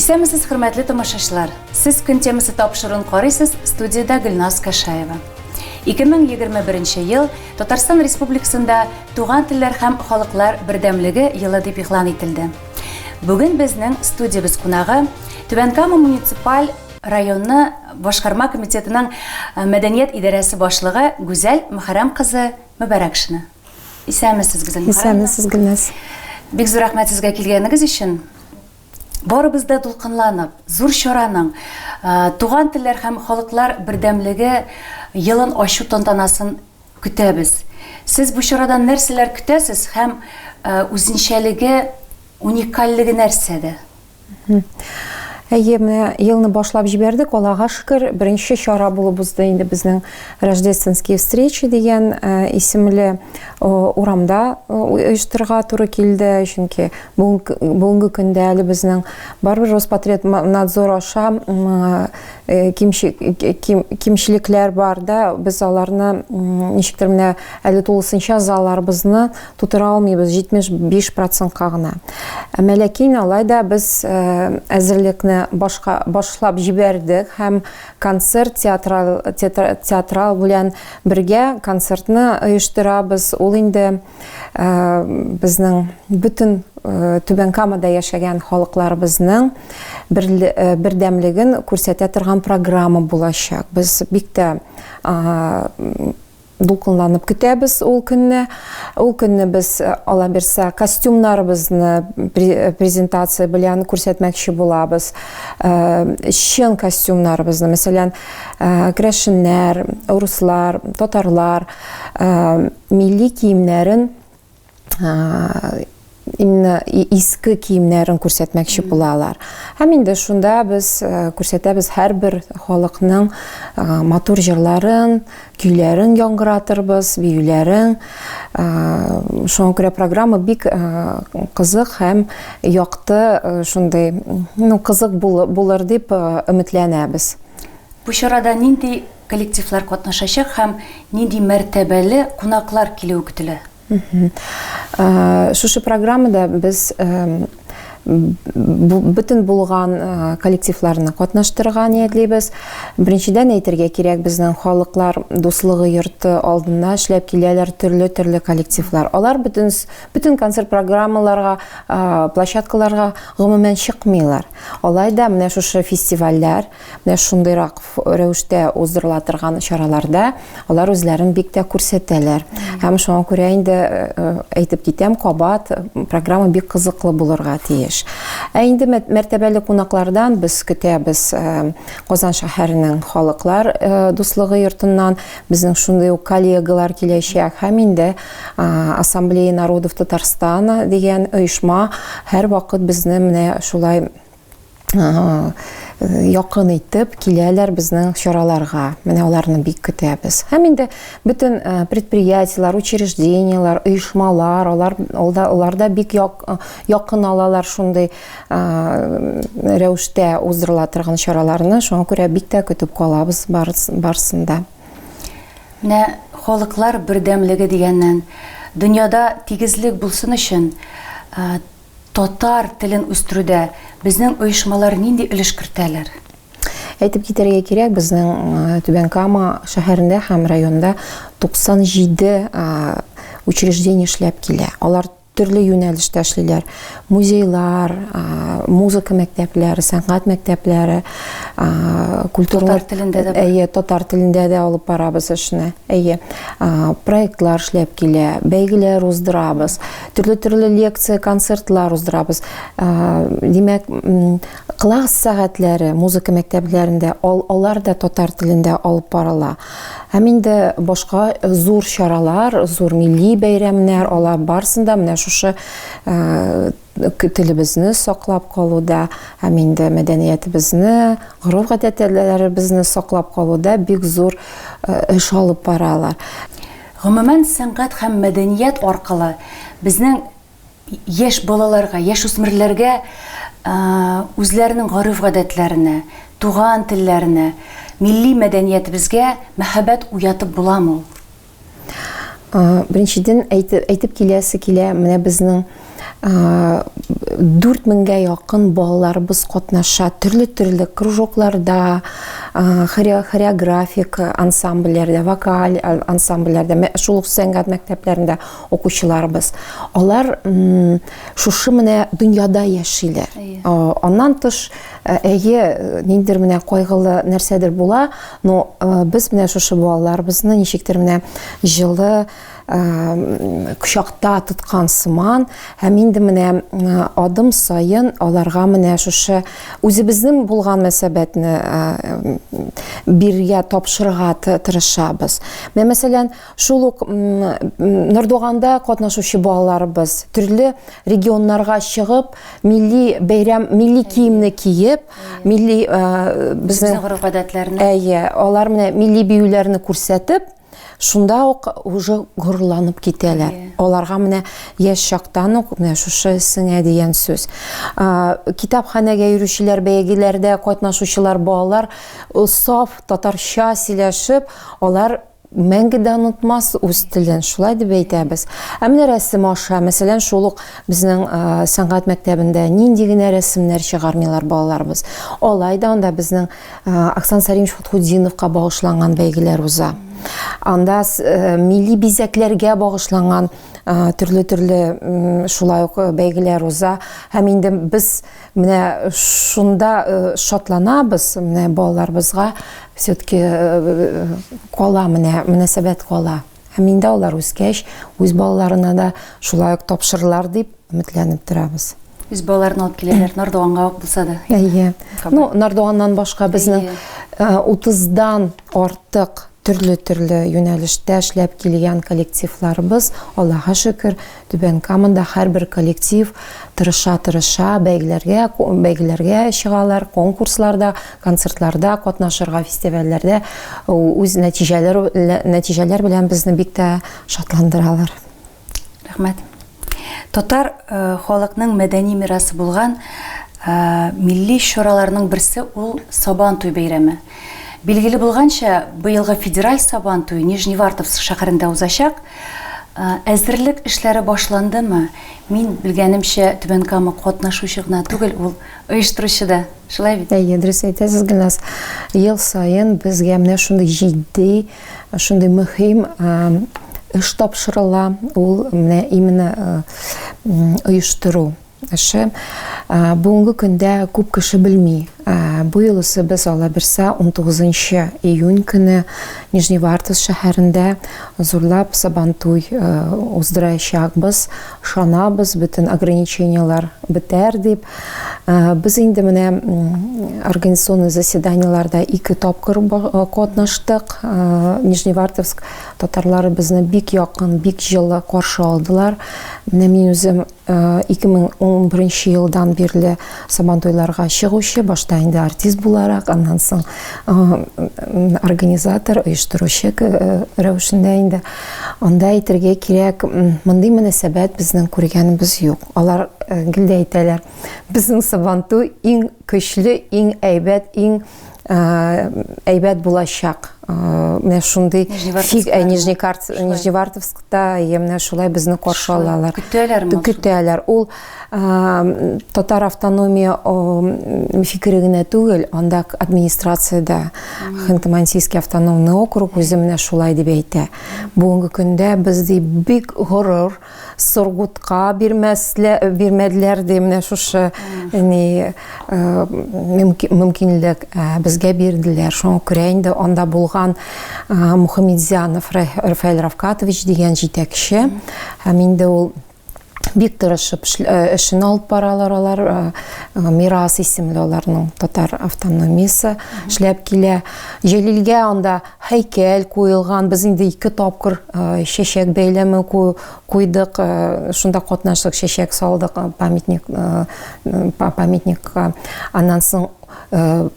Исәмесез, хөрмәтле тамашачылар. Сез көн темасы тапшыруын карыйсыз, студияда Гөлназ Кашаева. 2021 ел Татарстан Республикасында Туган телләр һәм халыклар бердәмлеге елы дип игълан ителде. Бүген безнең студиябыз кунагы Түбән Кама муниципаль районны башкарма комитетының мәдәният идарәсе башлыгы Гүзәл Мөхәррәм кызы Мөбәрәкшина. Исәмесез, Гүзәл Мөхәррәм. Исәмесез, Гөлназ. Бик зур рәхмәт сезгә килгәнегез өчен. Барыбызда дулкынланып, зур чараның Туган телләр һәм халыклар бердәмлеге елын ачу тантанасын көтәбез. Сез бу чарадан нәрсәләр көтәсез һәм үзенчәлеге, уникальлыгы нәрсәдә? Менә елны башлап җибәрдек, Аллага шөкер. Беренче чара булып узды инде безнең рождественские встречи дигән исемле урамда оештырырга туры килде. Чөнки бүгенге көндә әле безнең барбер Роспотребнадзор аша кимчелекләр бар да, без аларны ничектер менә әле тулысынча залларыбызны тутыра алмыйбыз, 75%-ка гына. Ләкин алайда без әзерлекне башлап җибәрдек һәм концерт театрал белән бергә концертны оештырабыз. Ул инде безнең бүтән Түбән Камада яшәгән халыкларыбызның бердәмлеген күрсәтә торган программа булачак. Без бик тә дулкынланып көтәбез ул көнне. Ул көнне без ала берсә костюмнарыбызны презентация белән күрсәтмәкче булабыз. Чын костюмнарыбызны, мәсәлән, крәшеннәр, руслар, татарлар милли киемнәрен, именно иске киемнәрен күрсәтмәкче булалар. Һәм инде шунда без күрсәтәбез һәрбер халыкның матур җырларын, көйләрен яңгыратырбыз, биюләрен. Шуңа күрә программа бик кызык һәм якты, шундай, кызык булыр дип өметләнәбез. Бу чарада нинди коллективлар катнашачак һәм нинди мәртәбәле кунаклар килү көтелә? Шушы программада без бүтән булган коллективларны катнаштырырга ниятлибез. Беренчедән әйтергә кирәк, безнең халыклар дуслыгы йорты алдына эшләп киләләр төрле коллективлар. Алар бүтән концерт программаларга, площадкаларга гомумән чыкмыйлар. Алайда менә шушы фестивальләр, менә шундыйрак рәвештә уздырыла торган чараларда алар үзләрен бик тә күрсәтәләр. Һәм шуңа күрә инде әйтеп китәм, кабат программа бик кызыклы булырга тиеш. Инде мәртәбәле кунаклардан без көтәбез Казан шәһәренең халыклар дуслыгы йортыннан безнең шундый коллегалар киләчәк. Һәм инде Ассамблея народов Татарстана дигән оешма һәр вакыт безне менә шулай якын итеп киләләр безнең чараларга. Менә аларны бик көтәбез. Һәм инде бүтән предприятиелар, учреждениялар, оешмалар, аларда бик якын алалар шундый рәвештә уздырыла торган чараларны. Шуңа күрә бик тә көтеп калабыз барсында. Менә халыклар бердәмлеге дигәннән дөньяда тигезлек булсын өчен татар телен үстерүдә безнең оешмалар нинди өлеш кертәләр? Әйтеп китәргә кирәк, безнең Түбән Кама шәһәрендә һәм районда 97 учреждение эшләп килә. Алар төрле юнәлештә эшлиләр. Музейлар, музыка мәктәпләре, сәнгать мәктәпләре, культура татар телендә дә алып барабыз эшне. Проектлар эшләп килә, бәйгеләр уздырабыз, төрле лекция, концертлар уздырабыз. Димәк, класс сәгатьләре музыка мәктәпләрендә алар да татар телендә алып барыла. Һәм инде башка зур чаралар, зур милли бәйрәмнәр алар барсында менә шушы телебезне саклап калуда, һәм инде мәдәниятебезне, гореф-гадәтләребезне саклап калуда бик зур эш алып баралар. Гомумән сәнгать һәм мәдәният аркылы безнең яшь балаларга, яшь үсмерләргә үзләренең гореф-гадәтләренә, туган телләренә, милли мәдәниятебезгә мәхәббәт уятып буламы? Беренчедән әйтеп киләсе килә, менә безнең 4000-гә якын балаларыбыз катнаша, төрле кружокларда, хореографик ансамбльләрдә, вокаль ансамбльләрдә, шул ук сәнгать мәктәпләрендә укучыларыбыз. Алар шушы менә дөньяда яшиләр. Аннан тыш, ниндидер менә кайгылы нәрсәдер була, но без менә шушы балаларыбызны ничектер менә җылы кучакта тоткан сыман, һәм инде менә адым сайын аларга менә шушы үзебезнең булган мәсәбәтне биргә тапшырырга тырышабыз. Мәсәлән, шул ук Нордуганда катнашучы балаларыбыз төрле регионнарга чыгып, милли бәйрәм, милли киемне киеп, милли безнең гореф-гадәтләрне, алар менә милли биюләрне күрсәтеп, шунда ук уже горурланып китәләр. Аларга менә яшь чактан ук менә шушы сеңә дигән сүз. Китапханәгә йөрүчеләр, бәйгеләрдә катнашучылар балалар саф татарча сөйләшеп, алар мәңгедә онытмас үз телен, шулай дип әйтәбез. Менә рәсем аша, мәсәлән, шул ук безнең сәнгать мәктәбендә нинди генә рәсемнәр чыгармыйлар балаларыбыз. Алай да анда безнең Оксан Саримович Фатхуддиновка багышланган бәйгеләр уза. Анда милли бизәкләргә багышланган төрле шулай ук бәйгеләр уза. Һәм инде без менә шунда шатланабыз, менә балаларыбызга все-таки кала менә мөнәсәбәт кала. Һәм инде алар үскәч, үз балаларына да шулай ук тапшырырлар дип өметләнеп торабыз. Үз балаларын алып киләләр, Нордуганга ук булса да. Нордуганнан башка безнең 30-дан артык төрле юнәлештә эшләп килгән коллективларыбыз, Аллаһка шөкер, Түбән Камада һәрбер коллектив тырыша бәйгеләргә чыгалар, конкурсларда, концертларда катнашырга, фестивальләрдә үз нәтиҗәләр белән безне бик тә шатландыралар. Рәхмәт. Татар халыкның мәдәни мирасы булган милли чараларның берсе ул Сабантуй бәйрәме. Билгеле булганча, быелгы федераль Сабантуй Нижневартовск шәһәрендә узачак. Әзерлек эшләре башландымы? Мин белгәнемчә, Түбән Кама катнашучы гына түгел, ул оештыручы да. Шулай бит? Дөрес әйтәсез, Гөлназ. Ел сайын безгә менә шундый җитди, шундый мөһим эш тапшырыла. Ул менә именно оештыру эше. Бүгенге көндә күп кеше белми. Бу елысы без ала берсә 19 июнь көне Нижневартовск шәһәрендә зурлап Сабантуй уздырачакбыз, шанабыз, бөтен ограничениялар бетәр дип. Без инде менә организационный заседаниеларда 2 тапкыр катнаштык. Нижневартовск татарлары безне бик якын, бик җылы каршы алдылар. Менә мин үзем 2011 елдан бирле Сабантуйларга чыгучы, башта инде артист буларак, аннан соң организатор, оештыручы рәвешендә инде. Анда әйтергә кирәк, мондый мөнәсәбәт безнең күргәнебез юк. Алар гелдә әйтәләр, безнең Сабантуй иң көчле, иң әйбәт булачак. Менә шундый Нижневартовскта менә шулай безне каршы алалар. Көтәләр. Ул татар автономия фикере генә түгел, анда администрациядә Ханты-Мансийский автономный округ үзе менә шулай дип әйтә. Бүгенге көндә бездә бик горур, Сургутка бирмәделәр ди, менә шушы мөмкинлек безгә бирделәр. Шуңа күрә инде анда булган Мухамедзянов Рафаэль Равкатович дигән җитәкче, һәм инде ул бик тырышып эшен алып баралар, алар Мирас исемле аларның татар автономиясе эшләп килә. Җәлилгә анда һәйкәл куелган, біз инде 2 тапкыр чәчәк бәйләме куйдык, шунда катнаштык, чәчәк салдык памятникка. Аннан соң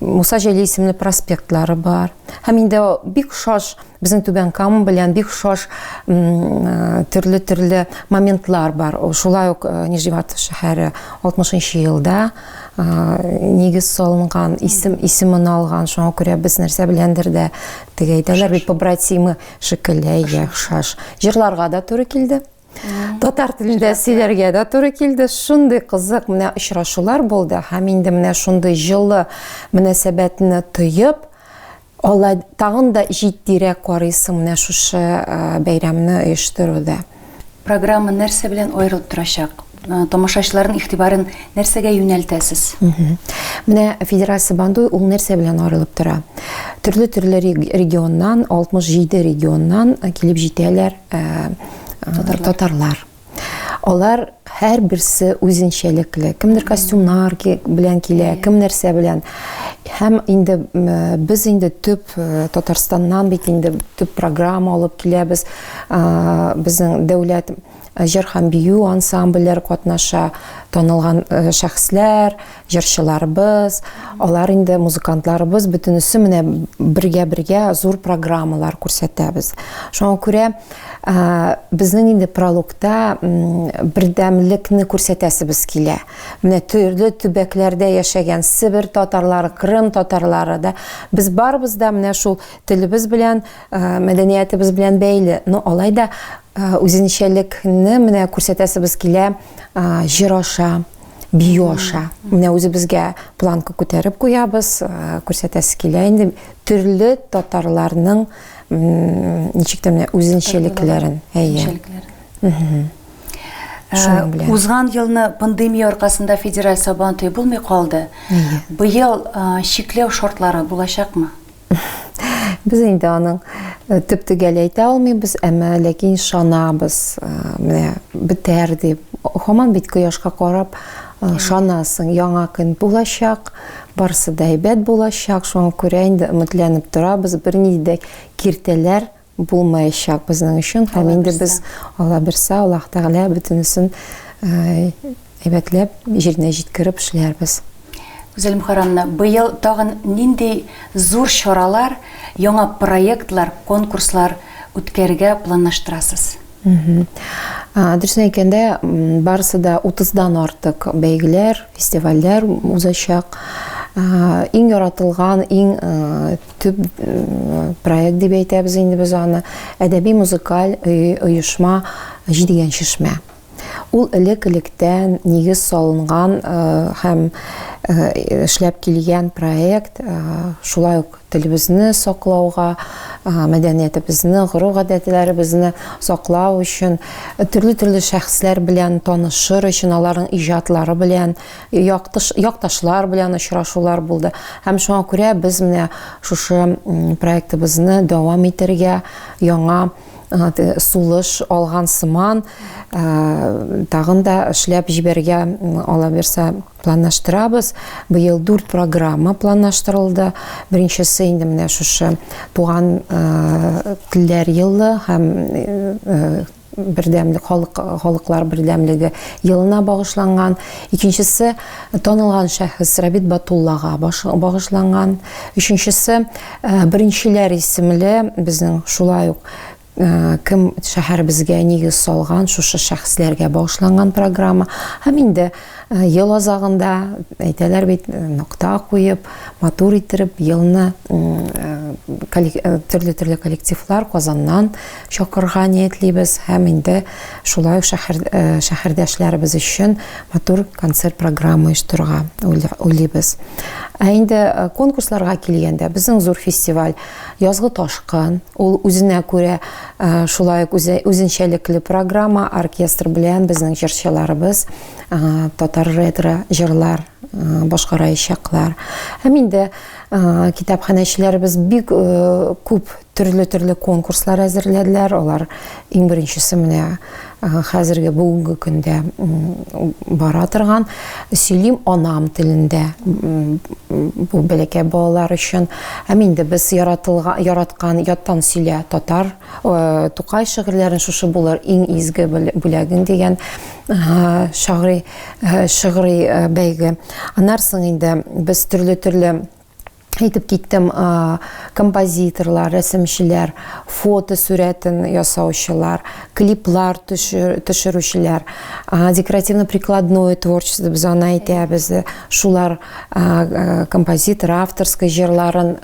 Муса Җәлил исемле проспектлары бар. Һәм инде бик шаш безнең Түбән Кама белән бик шаш төрле моментлар бар. Шулай ук Нижневартовск шәһәре 60 елда нигез салынган, исемен алган. Шуңа күрә без нәрсә беләндер дә тегәйтәләр бит побратимы шикелле шаш. Җырларга да туры килде. Татар телендә сөйләргә дә туры килде. Шундый кызык менә очрашулар булды. Һәм инде менә шундый җылы мөнәсәбәтне тоеп, алай тагын да җитдирәк карыйсың менә шушы бәйрәмне оештыруда. Программа нәрсә белән аерылып торачак? Тамашачыларның игътибарын нәрсәгә юнәлтәсез? Менә федерация бандуй ул нәрсә белән аерылып тора. Төрле регионнан, 67 регионнан килеп җитәләр татарлар. Алар һәр берсе үзенчәлекле. Кемдер костюмнар белән килә, кем нәрсә белән. Һәм инде без инде төп Татарстаннан бит инде төп программа алып киләбез. Безнең дәүләт җыр һәм бию ансамбльләре катнаша, танылган шәхесләр, җырчыларыбыз, алар инде музыкантларыбыз бөтенесе менә бергә зур программалар күрсәтәбез. Шуңа күрә безнең инде прологта бердәмлекне күрсәтәсебез килә. Менә төрле төбәкләрдә яшәгән Сибир татарлары, Крым татарлары да без барыбыз да менә шул телебез белән, мәдәниятебез белән бәйле. Но алай да үзенчәлекне менә күрсәтәсебез килә җыр аша, бию аша. Менә үзебезгә планка күтәреп куябыз, күрсәтәсе килә инде төрле татарларның ничек тә менә үзенчәлекләрен. Узган елны пандемия аркасында федераль сабантуй булмый калды. Быел чикләү шартлары булачакмы? Без инде аның төп-төгәл әйтә алмыйбыз, әмма ләкин шанабыз, менә бетәр дип. Һаман бит кояшка карап шанасың, яңа көн булачак, барысы да әйбәт булачак. Шуңа күрә инде өметләнеп торабыз, берни дә киртәләр булмаячак безнең өчен. Һәм инде без Алла берсә, Аллаһ Тәгалә бөтенесен әйбәтләп җиренә җиткереп эшләрбез. Гүзәл Мөхәррәмна, быел тагын нинди зур чаралар, яңа проектлар, конкурслар үткәрергә планлаштырасыз? Дөресен әйткәндә, барысы да 30-дан артык бәйгеләр, фестивальләр узачак. Иң яратылган, иң төп проект дип әйтәбез инде без аны, әдәби-музыкаль оешма Җидегән чишмә. Ул элек-электән нигез салынган һәм эшләп килгән проект, шулай ук телебезне саклауга, мәдәниятебезне, гореф-гадәтләребезне саклау өчен, төрле шәхесләр белән танышыр өчен, аларның иҗатлары белән, якташлар белән очрашулар булды. Һәм шуңа күрә без менә шушы проектыбызны дәвам итәргә, яңа сулыш алган сыман тагын да эшләп җибәргә ала берсә планлаштырабыз. Быел 4 программа планлаштырылды. Беренчесе инде менә шушы туган телләр елы һәм бердәмлек халыклар бердәмлеге елына багышланган. Икенчесе танылган шәхес Рабит Батуллага багышланган. Өченчесе беренчеләр исемле безнең шулай ук кем шәһәребезгә нигез салган шушы шәхесләргә багышланган программа. Һәм инде ел азагында әйтәләр бит нокта куеп, матур иттереп елны төрле коллективлар Казаннан чакырга ниятлибез. Һәм инде шулай шәһәрдәшләребез өчен матур концерт программа оештырырга уйлыйбыз. Инде конкурсларга килгәндә безнең зур фестиваль Язгы ташкын, ул үзенә күрә шулай ук үзенчәлекле программа, оркестр белән безнең җырчыларыбыз татар ретро җырлар башкарачаклар. Һәм инде китапханәчеләребез бик күп төрле конкурслар әзерләделәр. Алар иң беренчесе менә хәзерге бүгенге көндә бара торган сөйлим анам телендә. Бу бәләкәй балалар өчен. Һәм инде без яраткан яттан сөйлә татар Тукай шигырьләрен шушы булыр иң изге бүләген дигән шигъри бәйге. Аннан инде без төрле әйтеп киттем, композиторлар, рәсемчеләр, фото сурәтен ясаучылар, клиплар төшерүчеләр, декоративно-прикладное творчество без аны әйтәбез. Шулар композитор, авторский җырларын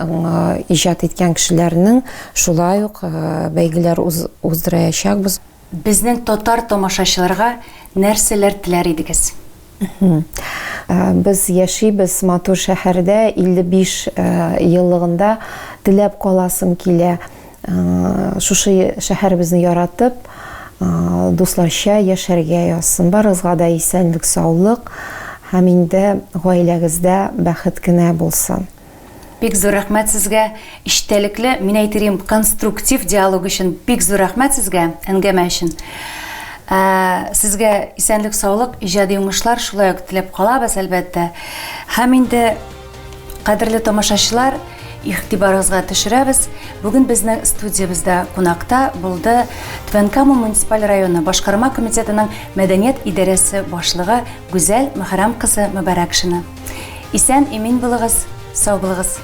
иҗат иткән кешеләрнең шулай ук бәйгеләр уздырачакбыз. безнең татар тамашачыларга нәрсәләр теләр идегез? Без яшибез матур шәһәрдә 55 еллыгында теләп каласым килә. Шушы шәһәребезне яратып, дусларча яшәргә язсын. Барыгызга да исәнлек, саулык, һәм инде гаиләгездә бәхет кенә булсын. Бик зур рәхмәт сезгә, иштәлекле, мин әйтирем, конструктив диалог өчен бик зур рәхмәт сезгә, әңгәмә өчен. Сезгә исәнлек, саулык, иҗади уңышлар шулай ук теләп калабыз, әлбәттә. Һәм инде кадерле тамашачылар, игътибарыгызга төшерәбез. Бүген безнең студиябызда кунакта булды Түбән Кама муниципаль районы башкарма комитетының мәдәният идарәсе башлыгы Гүзәл Мөхәррәм кызы Мөбарәкшина. Исән, имин булыгыз, сау булыгыз.